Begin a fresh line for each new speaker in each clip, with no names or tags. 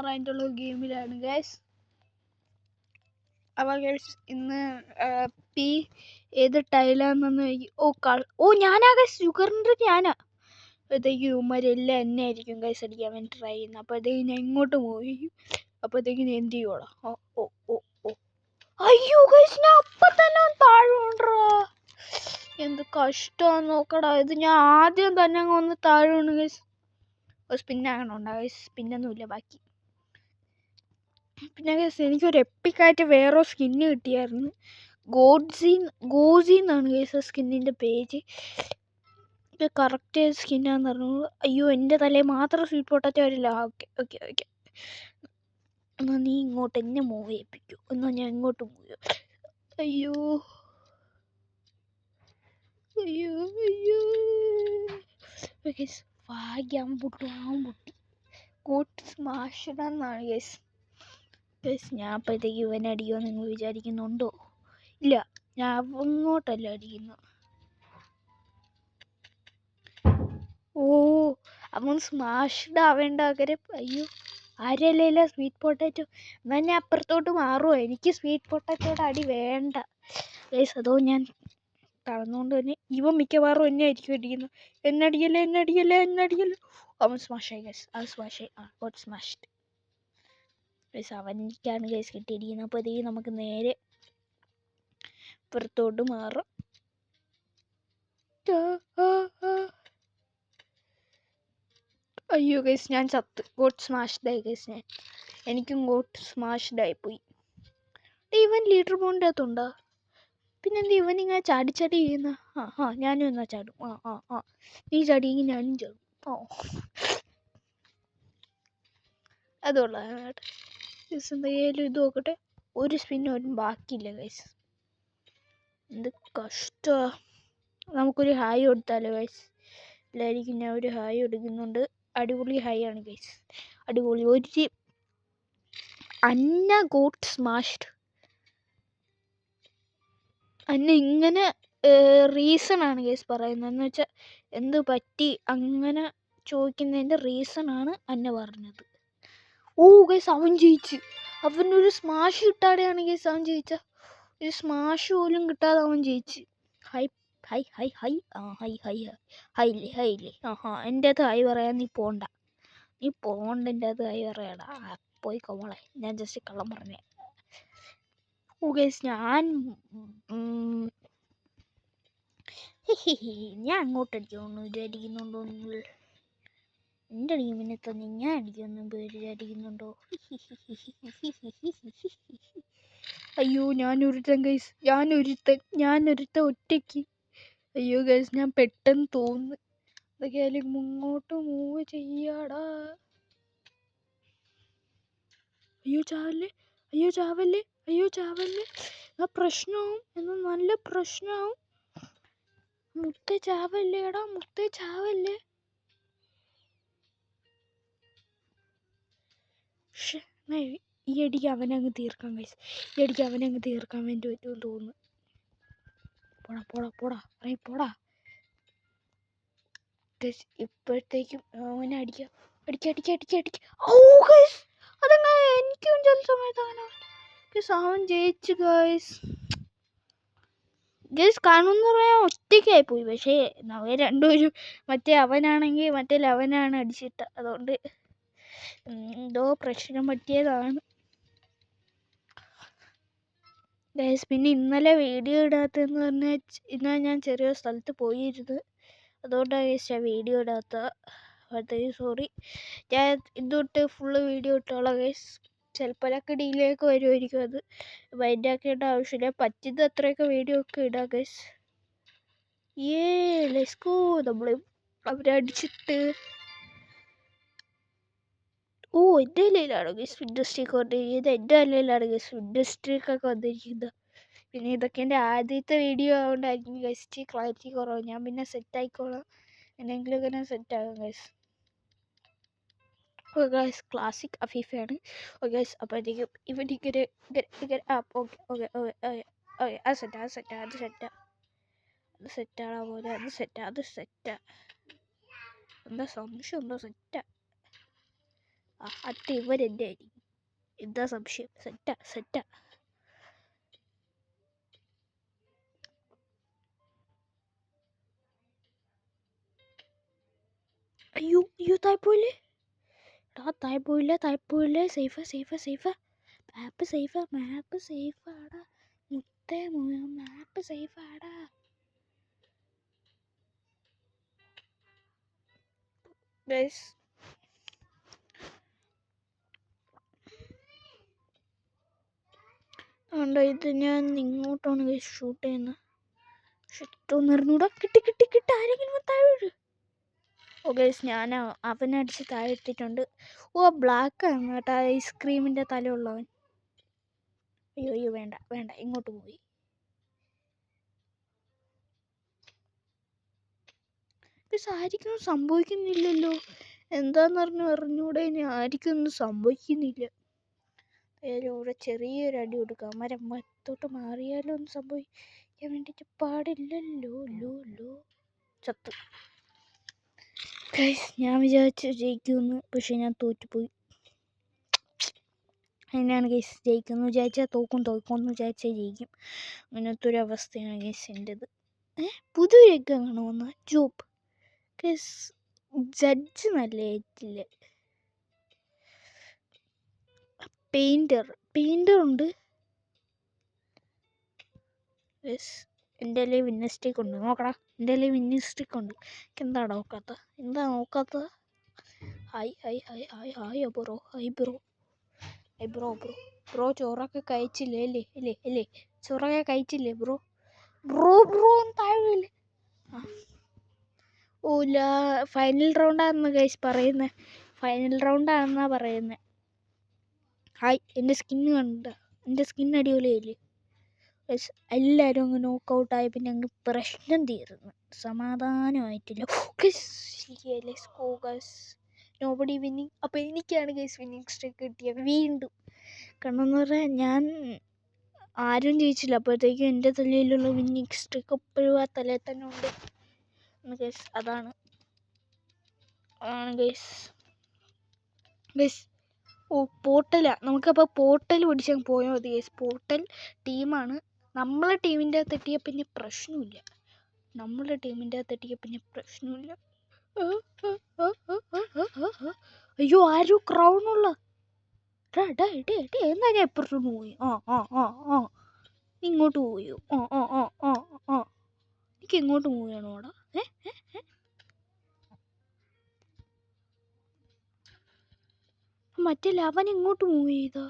പറഞ്ഞിട്ടുള്ള ഗെയിമിലാണ് ഗൈസ്. അപ്പോൾ ഗൈസ് ഇന്ന് പി ഏത് ടൈലാണെന്ന് ഞാനാ ഗൈസ് ഷുഗറിൻ്റെ ഞാനാ. അപ്പോഴത്തേക്ക് ഇവന്മാരെല്ലാം എന്നെ ആയിരിക്കും ഗൈസ് അടിക്കാൻ വേണ്ടി ട്രൈ ചെയ്യുന്നത്. അപ്പോഴത്തേക്ക് ഞാൻ ഇങ്ങോട്ട് മൂവ് ചെയ്യും. അപ്പോഴത്തേക്ക് ഞാൻ എന്ത് ചെയ്യോളാം. അയ്യോ ഗൈസ് ഞാൻ അപ്പം തന്നെ താഴെ കൊണ്ടുവരാ. എന്ത് കഷ്ടമാണെന്ന് നോക്കടാ. ഇത് ഞാൻ ആദ്യം തന്നെ അങ്ങ് വന്ന് താഴെ വീണു ഗൈസ്. സ്പിന്നാകണമുണ്ടാ ഗൈസ്. സ്പിന്നൊന്നുമില്ല ബാക്കി. പിന്നെ ഗൈസ് എനിക്കൊരു എപ്പിക്കായിട്ട് വേറെ സ്കിന്ന് കിട്ടിയായിരുന്നു. ഗോസി എന്നാണ് ഗൈസ് സ്കിന്നിൻ്റെ പേജ്. ഇത് കറക്റ്റ് സ്കിന്നാന്ന് പറഞ്ഞു. അയ്യോ എൻ്റെ തലയിൽ മാത്രം സ്വീറ്റ് പൊട്ടറ്റോ വരില്ല. ഓക്കെ എന്നാൽ നീ ഇങ്ങോട്ട് എന്നെ മൂവ് ചെയ്യിപ്പിക്കൂ. എന്നാൽ ഞാൻ ഇങ്ങോട്ട് മൂവ് ചെയ്യും. അയ്യോ ഗൈസ് ഭാഗ്യം പൊട്ടി. ഗോട്ട് സ്മാഷ്ഡാന്നാണ് ഗൈസ്. ഞാൻ അപ്പോഴത്തേക്ക് ഇവനെ അടിക്കുമെന്ന് നിങ്ങൾ വിചാരിക്കുന്നുണ്ടോ? ഇല്ല, ഞാൻ അങ്ങോട്ടല്ല അടിക്കുന്നു. അവൻ സ്മാഷ്ഡ് ആവേണ്ട പകരം അയ്യോ ആരല്ലേ സ്വീറ്റ് പൊട്ടാറ്റോ. എന്നാൽ ഞാൻ അപ്പുറത്തോട്ട് മാറുമോ? എനിക്ക് സ്വീറ്റ് പൊട്ടാറ്റോയുടെ അടി വേണ്ട ഗൈസ്. അതോ ഞാൻ തളർന്നുകൊണ്ട് തന്നെ ഇവൻ മിക്കവാറും എന്നെ ആയിരിക്കും അടിക്കുന്നത്. എന്നടിയല്ലേ. അവൻ സ്മാഷായി ഗൈസ്. അത് സ്മാഷായി. Goat smashed guys. അവനിക്കാണ് ഗൈസ് കിട്ടിയിരിക്കുന്നത്. അപ്പോൾ ഇതേ നമുക്ക് നേരെ പുറത്തോട്ട് മാറാം. അയ്യോ ഗൈസ് ഞാൻ ചത്ത്. ഗോട്ട് സ്മാഷ്ഡായി ഗൈസ്. എനിക്കും ഗോട്ട് സ്മാഷ്ഡായി പോയി. ഇവൻ ലീഡർ ബോണ്ടിൻ്റെ അകത്തുണ്ടോ? പിന്നെന്താ ഇവനിങ്ങനെ ചാടി ചെയ്യുന്ന? ഞാനും എന്നാ ചാടും. നീ ചാടിയെങ്കിൽ ഞാനും ചാടും. അതുള്ള ഗൈസ്. എന്തായാലും ഇത് നോക്കട്ടെ. ഒരു സ്പിന്ന് പോലും ബാക്കിയില്ല ഗൈസ്. എന്ത് കഷ്ടമാണ്. നമുക്കൊരു ഹായ് കൊടുത്താലോ ഗൈസ്? എല്ലാവർക്കും ഞാൻ ഒരു ഹായ് കൊടുക്കുന്നുണ്ട്. അടിപൊളി ഹായ് ആണ് ഗൈസ്. അടിപൊളി. ഒരു അന്ന ഗോട്ട് സ്മാഷ്ഡ്. അന്ന ഇങ്ങനെ റീസണാണ് ഗൈസ് പറയുന്നത്. എന്ന് വെച്ചാൽ എന്ത് പറ്റി അങ്ങനെ ചോദിക്കുന്നതിൻ്റെ റീസണാണ് അന്ന പറഞ്ഞത്. ഗൈസ് അവൻ ജയിച്ച്. അവനൊരു സ്മാഷ് കിട്ടാതെയാണ് ഗൈസ് അവൻ ജയിച്ച. ഒരു സ്മാഷ് പോലും കിട്ടാതെ അവൻ ജയിച്ച്. ഹൈ ഹൈല്ലേ. എൻ്റെ അത് ഹൈ പറയാൻ നീ പോണ്ട. എൻ്റെ അത് ഹൈ പറയാടാ. പോയി കോമളെ. ഞാൻ ജസ്റ്റ് കള്ളം പറഞ്ഞേ. ഗൈസ് ഞാൻ അങ്ങോട്ട് അടിക്കുമെന്ന് വിചാരിക്കുന്നുണ്ടോ നിങ്ങൾ? എൻ്റെ ടീമിനെ തന്നെ ഞാൻ അടിക്കുമെന്ന് വിചാരിക്കുന്നുണ്ടോ? അയ്യോ ഞാനൊരുത്തൻ ഗൈസ്. ഞാനൊരുത്തൻ ഒറ്റയ്ക്ക്. അയ്യോ ഗൈസ് ഞാൻ പെട്ടെന്ന് തോന്നുന്നു. അതൊക്കെയായാലും മുന്നോട്ട് മൂവ് ചെയ്യാടാ. അയ്യോ ചാവല്ലേ. ആ പ്രശ്നമാവും. എന്നാൽ നല്ല പ്രശ്നമാവും. മുത്തേ ചാവല്ലേടാ. ഈ അടിക്ക് അവനങ്ങ് തീർക്കാം ഗൈസ്. തീർക്കാൻ വേണ്ടി പറ്റുമെന്ന് തോന്നുന്നു. പോടാ ഗൈസ്. ഇപ്പോഴത്തേക്കും അവനെ അടിക്കാം. അതങ്ങനെ എനിക്കും ചില സമയത്ത് അങ്ങനെ ഗൈസ്. അവൻ ജയിച്ചു ഗൈസ്. കാണുമെന്ന് പറയാൻ ഒറ്റയ്ക്കായി പോയി. പക്ഷേ അവർ രണ്ടുപേരും അവനാണെങ്കിൽ മറ്റേ അവനാണ് അടിച്ചിട്ട. അതുകൊണ്ട് എന്തോ പ്രശ്നം പറ്റിയതാണ് ഗൈസ്. പിന്നെ ഇന്നലെ വീഡിയോ ഇടാത്തതെന്ന് പറഞ്ഞാൽ ഇന്നലെ ഞാൻ ചെറിയൊരു സ്ഥലത്ത് പോയിരുന്നു. അതുകൊണ്ടാണ് ഗൈസ് ഞാൻ വീഡിയോ ഇടാത്ത. അപ്പോഴത്തേക്ക് സോറി. ഞാൻ ഇതൊട്ട് ഫുള്ള് വീഡിയോ ഇട്ടോളാം ഗൈസ്. ചിലപ്പോഴൊക്കെ ഡിലേക്ക് വരുമായിരിക്കും. അത് മൈൻഡ് ആക്കേണ്ട ആവശ്യമില്ല. പറ്റുന്ന അത്രയൊക്കെ വീഡിയോ ഒക്കെ ഇടാം ഗൈസ്. Let's go. നമ്മൾ അവരടിച്ചിട്ട് എൻ്റെ കയ്യിലാണ് ഗൈസ് ഇൻഡസ്ട്രിക്ക് വന്നിരിക്കുന്നത്. ഇൻഡസ്ട്രിക്കൊക്കെ വന്നിരിക്കുന്നത്. പിന്നെ ഇതൊക്കെ എൻ്റെ ആദ്യത്തെ വീഡിയോ ആയതുകൊണ്ടായിരിക്കും ഗൈസ് ക്ലാരിറ്റി കുറവ്. ഞാൻ പിന്നെ സെറ്റായിക്കോളാം. എന്തെങ്കിലുമൊക്കെ ഞാൻ സെറ്റാകും ഗൈസ്. ഗൈസ് ക്ലാസിക് അഫീഫയാണ് ഗൈസ്. അപ്പോഴത്തേക്കും ഇവനിങ്ങനെ ഓക്കെ അത് സെറ്റാണ് പോലെ. അത് സെറ്റാ. എന്താ സംശയം? സെറ്റാ. അടുത്ത ഇവരെൻ്റെ ആയിരിക്കും. എന്താ സംശയം? സെറ്റാ. അയ്യോ താഴെ പോയില്ലേ. സേഫ്. മാപ്പ് സേഫാടാ. മാപ്പ് സേഫാടാ. ഗൈസ് അതുകൊണ്ട് ഇത് ഞാൻ ഇങ്ങോട്ടാണ് ഗൈസ് ഷൂട്ട് ചെയ്യുന്നത്. ഷൂട്ടൊന്നിറങ്ങൂടാ. കിട്ടി ആരെങ്കിലും താഴെ. ഓ ഗൈസ് ഞാൻ അവനടിച്ച് താഴെ ഇട്ടിട്ടുണ്ട്. ഓ ബ്ലാക്കാണ് കേട്ടോ, ഐസ്ക്രീമിൻ്റെ തലയുള്ളവൻ. അയ്യോ വേണ്ട ഇങ്ങോട്ട് പോയി. ഗൈസ് ആർക്കും സംഭവിക്കുന്നില്ലല്ലോ. എന്താന്ന് അറിഞ്ഞൂടെ, ഇനി ആർക്കും ഒന്നും സംഭവിക്കുന്നില്ല. ഇവിടെ ചെറിയൊരു അടി കൊടുക്കാം. മരത്തോട്ട് മാറിയാലോ ഒന്നും സംഭവിക്കാൻ വേണ്ടിയിട്ട് പാടില്ലല്ലോ. ചത്തു. ഗൈസ് ഞാൻ വിചാരിച്ചു ജയിക്കുമെന്ന്, പക്ഷെ ഞാൻ തോറ്റുപോയി. അങ്ങനെയാണ് ഗൈസ്. ജയിക്കുമെന്ന് വിചാരിച്ചാൽ തോക്കുമെന്ന് വിചാരിച്ചാൽ ജയിക്കും. അങ്ങനത്തെ ഒരു അവസ്ഥയാണ് ഗൈസ് എൻ്റെത്. പുതിയൊരു കാണോ വന്ന ജോബ് ഗൈസ്. ജഡ്ജ് നല്ല ഏറ്റില്ല. പെയിൻറ്റർ ഉണ്ട്. യെസ് എൻ്റെ കയ്യിൽ വിന്നർ സ്റ്റിക്ക് ഉണ്ട്. നോക്കടാ, എൻ്റെ കയ്യിൽ വിന്നർ സ്റ്റിക്ക് ഉണ്ട്. എന്താ നോക്കാത്ത? ഹായ് ബ്രോ ചോറൊക്കെ കഴിച്ചില്ലേ അല്ലേ? ചോറൊക്കെ കഴിച്ചില്ലേ ബ്രോ? താഴെ ഓല ഫൈനൽ റൗണ്ടാണെന്ന് ഗൈസ് പറയുന്നത്. ഹായ്, എൻ്റെ സ്കിന്ന് കണ്ട? എൻ്റെ സ്കിൻ അടിപൊളിയായില്ലേ? എല്ലാവരും അങ്ങ് നോക്കൗട്ടായി. പിന്നെ അങ്ങ് പ്രശ്നം തീർന്നു, സമാധാനമായിട്ടില്ല. Nobody winning. അപ്പോൾ എനിക്കാണ് ഗൈസ് വിന്നിങ് സ്ട്രീക്ക് കിട്ടിയത് വീണ്ടും. കാരണം എന്ന് പറഞ്ഞാൽ ഞാൻ ആരും ജയിച്ചില്ല. അപ്പോഴത്തേക്കും എൻ്റെ തലയിലുള്ള വിന്നിങ് സ്ട്രീക്ക് എപ്പോഴും ആ തലയിൽ തന്നെ ഉണ്ട് ഗൈസ്. അതാണ് ഗൈസ്. ഓ പോർട്ടലാണ്. നമുക്കപ്പോൾ പോർട്ടൽ പിടിച്ചങ്ങ് പോയാൽ മതി ഗൈസ്. പോർട്ടൽ ടീമാണ്. നമ്മളെ ടീമിൻ്റെ അകത്ത് എത്തിയാൽ പിന്നെ പ്രശ്നമില്ല. അയ്യോ ആരും ക്രൗണുള്ള. എന്നാ ഞാൻ എപ്പുറത്തോട്ട് പോയി. ഇങ്ങോട്ട് പോയോ? എനിക്ക് ഇങ്ങോട്ട് പോവുകയാണോ അവിടെ? മറ്റേ അവൻ ഇങ്ങോട്ട് മൂവ് ചെയ്താ.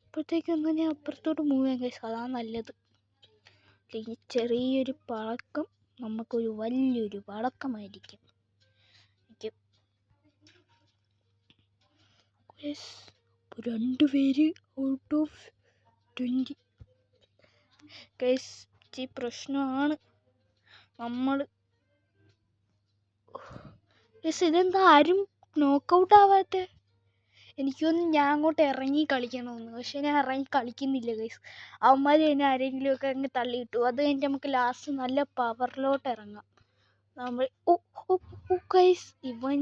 അപ്പോഴത്തേക്കും എന്നാൽ ഞാൻ അപ്പുറത്തോട്ട് മൂവ് ചെയ്യാൻ കഴിയും. അതാണ് നല്ലത്. ഈ ചെറിയൊരു പഴക്കം നമുക്കൊരു വലിയൊരു പഴക്കമായിരിക്കും. 2 പേര് ഔട്ട് ഓഫ് 20. ഗൈസ് ഈ പ്രശ്നമാണ് നമ്മൾ. ഇതെന്താ ആരും നോക്കൗട്ട് ആവാത്തെ? എനിക്കൊന്നും ഞാൻ അങ്ങോട്ട് ഇറങ്ങി കളിക്കണമെന്ന്, പക്ഷെ ഞാൻ ഇറങ്ങി കളിക്കുന്നില്ല ഗൈസ്. അവന്മാർ തന്നെ ആരെങ്കിലുമൊക്കെ അങ്ങ് തള്ളിയിട്ടു. അത് കഴിഞ്ഞിട്ട് നമുക്ക് ലാസ്റ്റ് നല്ല പവറിലോട്ട് ഇറങ്ങാം. നമ്മൾ ഗൈസ് ഇവൻ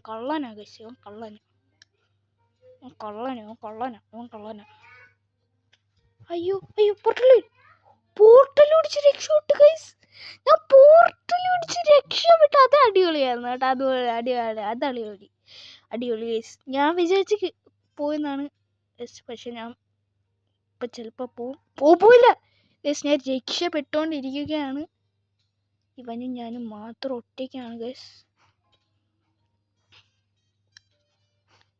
കള്ളനാ ഗൈസ്. അയ്യോ പോർട്ടൽ പിടിച്ച് രക്ഷപ്പെട്ടു ഗൈസ്. ഞാൻ പോർട്ടൽ പിടിച്ച് രക്ഷപ്പെട്ടു. അത് അടിപൊളിയായിരുന്നു കേട്ടോ. അടിപൊളി ഗൈസ്. ഞാൻ വിചാരിച്ച് പോയെന്നാണ്, പക്ഷെ ഞാൻ ഇപ്പം ചിലപ്പോൾ പോയില്ല ഗൈസ്. ഞാൻ രക്ഷപ്പെട്ടുകൊണ്ടിരിക്കുകയാണ്. ഇവനും ഞാനും മാത്രം ഒറ്റയ്ക്കാണ് ഗൈസ്.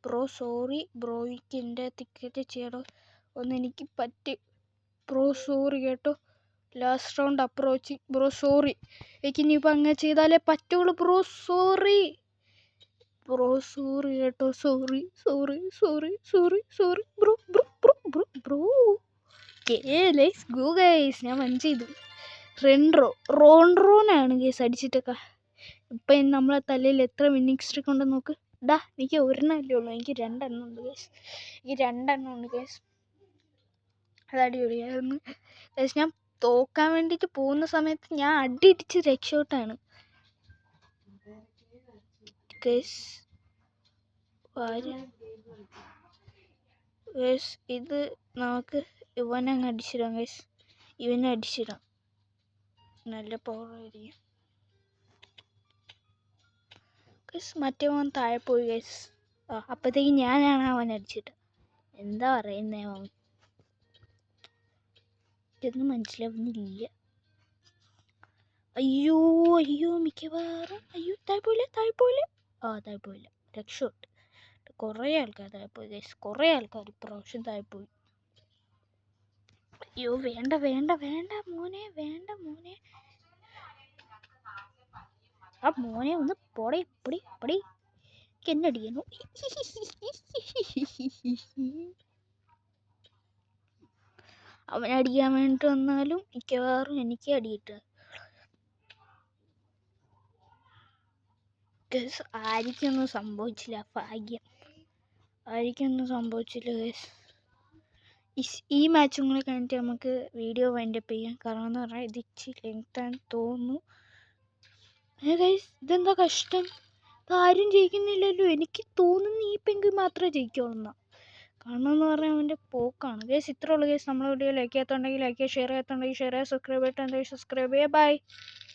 ബ്രോ സോറി ബ്രോയ്ക്ക് എൻ്റെ ടിക്കറ്റ് ചെയ്യണോ ഒന്ന് എനിക്ക് പറ്റി. ബ്രോ സോറി കേട്ടോ. Last round approaching. Bro sorry. എനിക്ക് ഇനിയിപ്പോൾ അങ്ങനെ ചെയ്താലേ പറ്റുള്ളൂ. ബ്രോ സോറി കേട്ടോ. Sorry bro. Let's go guys. ഞാൻ വൺ ചെയ്തു. റോണാണ് ഗൈസ് അടിച്ചിട്ടൊക്കെ. ഇപ്പം നമ്മളെ തലയിൽ എത്ര വിന്നിങ് സ്ട്രീക്ക് ഉണ്ടെന്ന് നോക്ക്. എനിക്ക് ഒരെണ്ണമല്ലേ ഉള്ളൂ. എനിക്ക് 2 എണ്ണം ഉണ്ട് ഗൈസ്. അത് അടിപൊളിയായിരുന്നു ഗൈസ്. ഞാൻ തോക്കാൻ വേണ്ടിയിട്ട് പോകുന്ന സമയത്ത് ഞാൻ അടിയിടിച്ച് രക്ഷപ്പെട്ടാണ്. ഗൈസ് ഗൈസ് ഇത് നമുക്ക് ഇവനങ്ങ് അടിച്ചിടാം ഗൈസ്. ഇവനെ അടിച്ചിടാം, നല്ല പവറായിരിക്കും ഗൈസ്. മറ്റേ അവൻ താഴെ പോയി ഗൈസ്. അപ്പോഴത്തേക്ക് ഞാനാണ് അവൻ അടിച്ചിട്ട്. എന്താ പറയുന്നേ അവൻ, ഇതൊന്നും മനസ്സിലാവുന്നില്ല. അയ്യോ അയ്യോ മിക്കവാറും അയ്യോ താഴെ പോയില്ല. താഴെ പോയില്ല, രക്ഷപ്പെട്ടു. കുറേ ആൾക്കാർ താഴെ പോയി ഗൈസ്, കുറേ ആൾക്കാർ ഇപ്രാവശ്യം താഴെ പോയി. അയ്യോ വേണ്ട മോനെ, വേണ്ട മോനെ. ആ മോനെ ഒന്ന് പൊടി പൊടി പൊടി, എന്നടിയണു. അവനടിക്കാൻ വേണ്ടിട്ട് വന്നാലും മിക്കവാറും എനിക്ക് അടിയിട്ട്. ആയിരിക്കൊന്നും സംഭവിച്ചില്ല, ഭാഗ്യം. ആയിരിക്കൊന്നും സംഭവിച്ചില്ല ഗൈസ്. ഈ മാച്ചും കൂടെ കഴിഞ്ഞിട്ട് നമുക്ക് വീഡിയോ വൈൻഡപ്പ് ചെയ്യാം. കാരണം എന്ന് പറഞ്ഞാൽ ഇത് ഇച്ചിരി ലെങ്താന്ന് തോന്നുന്നു. ഗൈസ് ഇതെന്താ കഷ്ടം, ആരും ജയിക്കുന്നില്ലല്ലോ. എനിക്ക് തോന്നുന്നു ഈ പെങ്ക് മാത്രമേ ജയിക്കുള്ളൂ. കാരണം എന്ന് പറഞ്ഞാൽ അവൻ്റെ പോക്കാണ് ഗൈസ്. ഇത്രേ ഉള്ളൂ ഗൈസ്. നമ്മളെ വീഡിയോ ലൈക്ക് ചെയ്യാത്തുണ്ടെങ്കിൽ ലൈക്ക് ചെയ്യുക, ഷെയർ ചെയ്യാത്തുണ്ടെങ്കിൽ ഷെയർ ചെയ്യുക, സബ്സ്ക്രൈബ് ചെയ്തിട്ടുണ്ടെങ്കിൽ സബ്സ്ക്രൈബ് ചെയ്യുക. ബൈ.